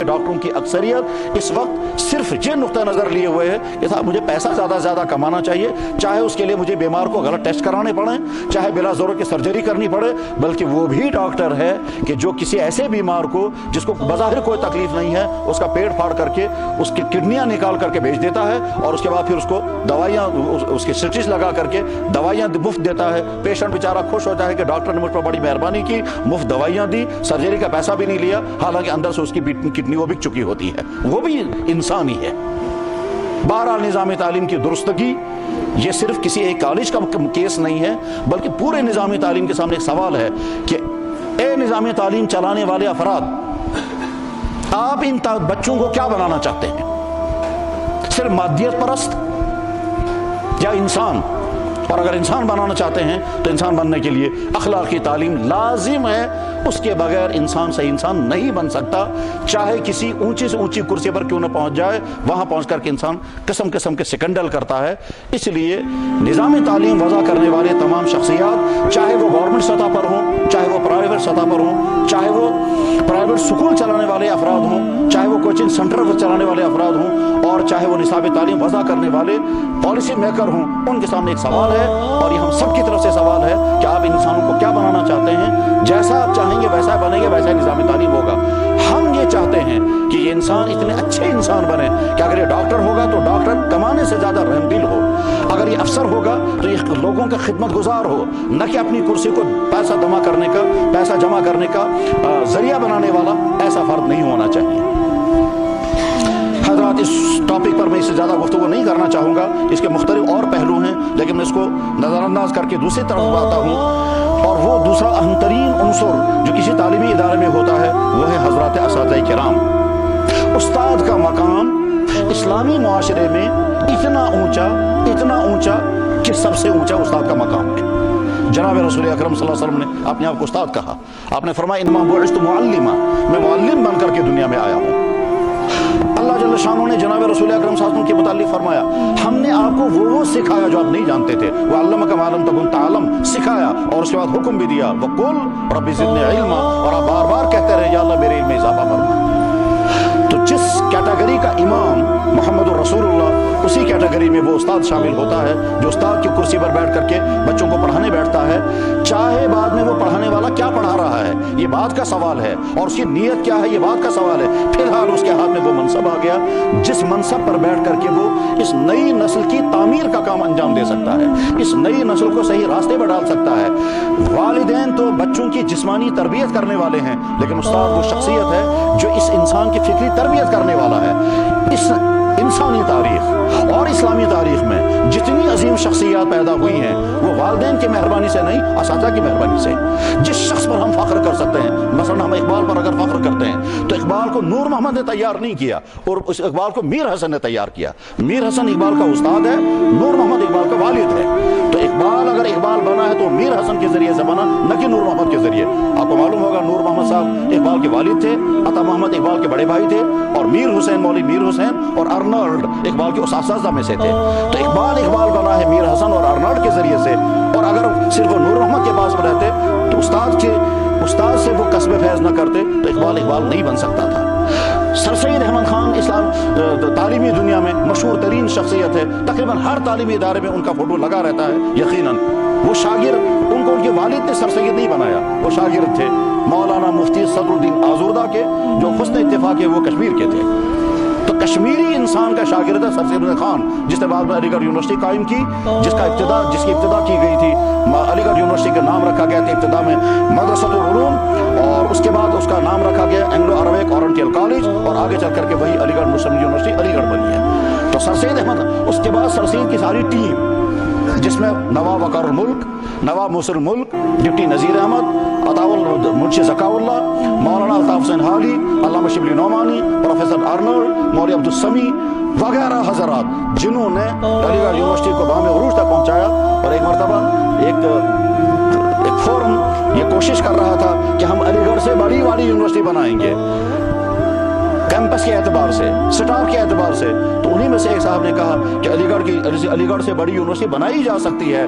डॉक्टरों की अक्सरियत इस वक्त सिर्फ ये नुक्ता नज़र लिए हुए है कि साहब मुझे पैसा ज़्यादा से ज़्यादा कमाना चाहिए, चाहे उसके लिए मुझे बीमार को गलत टेस्ट कराने पड़े, चाहे बिला ज़रूरत की सर्जरी करनी पड़े। बल्कि वो भी डॉक्टर है कि जो किसी ऐसे बीमार को जिसको बज़ाहिर कोई तकलीफ नहीं है उसका पेट फाड़ करके उसकी किडनियाँ निकाल करके भेज देता है और उसके बाद फिर उसको दवाइयाँ उसकी स्टिच लगा करके दवाइयाँ मुफ्त देता है। पेशेंट बेचारा खुश होता है कि डॉक्टर ने मुझ पर बड़ी मेहरबानी की, मुफ्त दवाइयाँ दी, सर्जरी का पैसा भी नहीं लिया, हालांकि अंदर से उसकी किडनी वो बिक चुकी होती है, वो भी इंसान ही है। बहरहाल निज़ाम तालीम की दुरुस्तगी ये सिर्फ किसी एक कॉलेज का केस नहीं है, बल्कि पूरे निज़ाम तालीम के सामने एक सवाल है कि ए निज़ाम तालीम चलाने वाले अफराद, आप इन बच्चों को क्या बनाना चाहते हैं? सिर्फ मादियत परस्त या इंसान? और अगर इंसान बनाना चाहते हैं तो इंसान बनने के लिए अखलाकी तालीम लाजिम है, उसके बगैर इंसान सही इंसान नहीं बन सकता। चाहे किसी ऊंची से ऊंची कुर्सी पर क्यों न पहुंच जाए, वहां पहुंच करके इंसान किस्म किस्म के सिकंडल करता है। इसलिए निज़ाम तालीम वज़ा करने वाले तमाम शख्सियात, चाहे वो गवर्नमेंट सतह पर हों, चाहे वो प्राइवेट सतह पर हों, चाहे वो प्राइवेट स्कूल चलाने वाले अफराद हों, चाहे वो कोचिंग सेंटर चलाने वाले अफराद हों, और चाहे वो निसाब तालीम वज़ा करने वाले पॉलिसी मेकर हों, उनके सामने एक सवाल है और ये हम सब की तरफ से सवाल है कि आप इंसानों को क्या बनाना चाहते हैं? जैसा आप चाहेंगे वैसा बनेंगे, वैसा निज़ाम तालीम होगा। हम ये चाहते हैं कि ये इंसान इतने अच्छे इंसान बने कि अगर ये डॉक्टर होगा तो डॉक्टर कमाने से ज़्यादा रहमदिल हो, अगर ये अफसर होगा तो ये लोगों का खिदमत गुजार हो, न कि अपनी कुर्सी को पैसा जमा करने का जरिया बनाने वाला ऐसा फर्द नहीं होना चाहिए। हज़रात, इस टॉपिक पर मैं इससे ज़्यादा गुफ्तगू नहीं करना चाहूँगा, इसके मुख्तलिफ और पहलू हैं, लेकिन मैं इसको नज़रअंदाज करके दूसरी तरफ आता हूँ। और वो दूसरा अहम तरीन उन्सुर जो किसी तालीमी इदारे में होता है वो है हज़रात असातिज़ा किराम। उस्ताद का मकाम इस्लामी मुआशरे में इतना ऊंचा कि सबसे ऊंचा उस्ताद का मकाम है। जनाब रसूल अकरम सल्लल्लाहु अलैहि वसल्लम ने अपने आप को उस्ताद कहा। आपने फरमाया इन्नमा बुइस्तु मुअल्लिमा, मैं मुअल्लिम बन करके दुनिया में आया हूँ। अल्लाह जल्ल शानहू ने जनाब रसूल अकरम सल्लल्लाहु अलैहि वसल्लम के मुताल्लिक फरमाया, हमने आपको वो सिखाया जो आप नहीं जानते थे। वो अल्लमका मा लम तकुन तअलम, सिखाया और उसके बाद हुक्म भी दिया, वक़ुल रब्बि ज़िदनी इल्मा, और आप बार बार कहते रहे या अल्लाह मेरे इल्म में इज़ाफ़ा फरमा। तो जिस कैटेगरी का इमाम मोहम्मद रसूलुल्लाह, उसी कैटेगरी में वो उस्ताद शामिल होता है जो उस्ताद की कुर्सी पर बैठ करके बच्चों को पढ़ाने बैठता है। चाहे बाद में वो पढ़ाने वाला क्या पढ़ा रहा है ये बात का सवाल है, और उसकी नीयत क्या है ये बात का सवाल है। फिलहाल उसके हाथ में वो मनसब आ गया जिस मनसब पर बैठ करके वो इस नई नस्ल की तामीर का काम अंजाम दे सकता है, इस नई नस्ल को सही रास्ते पर डाल सकता है। वालिदैन तो बच्चों की जिस्मानी तरबियत करने वाले हैं, लेकिन उस्ताद वो शख्सियत है जो इस इंसान की फिक्री तरबियत करने वाला है। इस इंसानी तारीख और इस्लामी तारीख में जितनी अजीम शख्सियत पैदा हुई हैं वो वालिदैन की मेहरबानी से नहीं, असातिज़ा की मेहरबानी से। जिस शख्स पर हम फ़ख्र कर सकते हैं, मसलन हम इकबाल पर अगर फ़ख्र करते हैं तो इकबाल को नूर मोहम्मद ने तैयार नहीं किया और उस इकबाल को मीर हसन ने तैयार किया। मीर हसन इकबाल का उस्ताद है, नूर मोहम्मद इकबाल का वालिद है। तो इकबाल अगर इकबाल बना है तो मीर हसन के जरिए से बना, न कि नूर मोहम्मद के जरिए। आपको मालूम होगा नूर मोहम्मद साहब इकबाल के वालिद थे, अता मोहम्मद इकबाल के बड़े भाई थे, और मीर हुसैन मौलवी मीर हुसैन और अर्नल्ड इकबाल के उस्ताद में से थे। तो इकबाल बना है मीर हसन और अर्नल्ड के जरिए से, और अगर सिर्फ वो नूर मोहम्मद के पास रहते तो उस्ताद से वो कस्बे फैज न करते तो इकबाल नहीं बन सकता था। सर सैयद अहमद खान इस्लाम तालीमी दुनिया में मशहूर तरीन शख्सियत है, तकरीबन हर तालीमी इदारे में उनका फोटो लगा रहता है। यकीनन वो शागिर्द, उनको उनके वालिद ने सर सैयद नहीं बनाया, वो शागिर्द थे मौलाना मुफ्ती सदरुद्दीन आज़ुर्दा के, जो हुस्न इत्तेफाक है वो कश्मीर के थे। तो कश्मीरी इंसान का शागिर्द है सर सैयद अहमद खान, जिसने बाद में अलीगढ़ यूनिवर्सिटी कायम की, जिसकी इब्तिदा की गई थी। अलीगढ़ यूनिवर्सिटी का नाम रखा गया था इब्तिदा में मदरसतुल उलूम, और उसके बाद उसका नाम रखा गया एंग्लो अरबिक ओरिएंटल कॉलेज, और आगे चल करके वही अलीगढ़ मुस्लिम यूनिवर्सिटी अलीगढ़ बनी है। तो सर सैयद अहमद, उसके बाद सर सैयद की सारी टीम जिसमें नवाब वक़ारुल मुल्क, नवाब मुसरुल मुल्क, डिप्टी नज़ीर अहमद, अताउल मुंशी ज़काउल्लाह, मौलाना अल्ताफ़ हुसैन हाली, अल्लामा शिबली नोमानी, प्रोफेसर अर्नल्ड, मौलवी अब्दुल समी वगैरह हज़रात, जिन्होंने अलीगढ़ यूनिवर्सिटी को बामे उरूज तक पहुँचाया। और एक मरतबा एक फोरम ये कोशिश कर रहा था कि हम अलीगढ़ से बड़ी वाली यूनिवर्सिटी बनाएंगे, कैंपस के एतबार से, स्टाफ के एतबार से। तो उन्हीं में से एक साहब ने कहा कि अलीगढ़ से बड़ी यूनिवर्सिटी बनाई जा सकती है।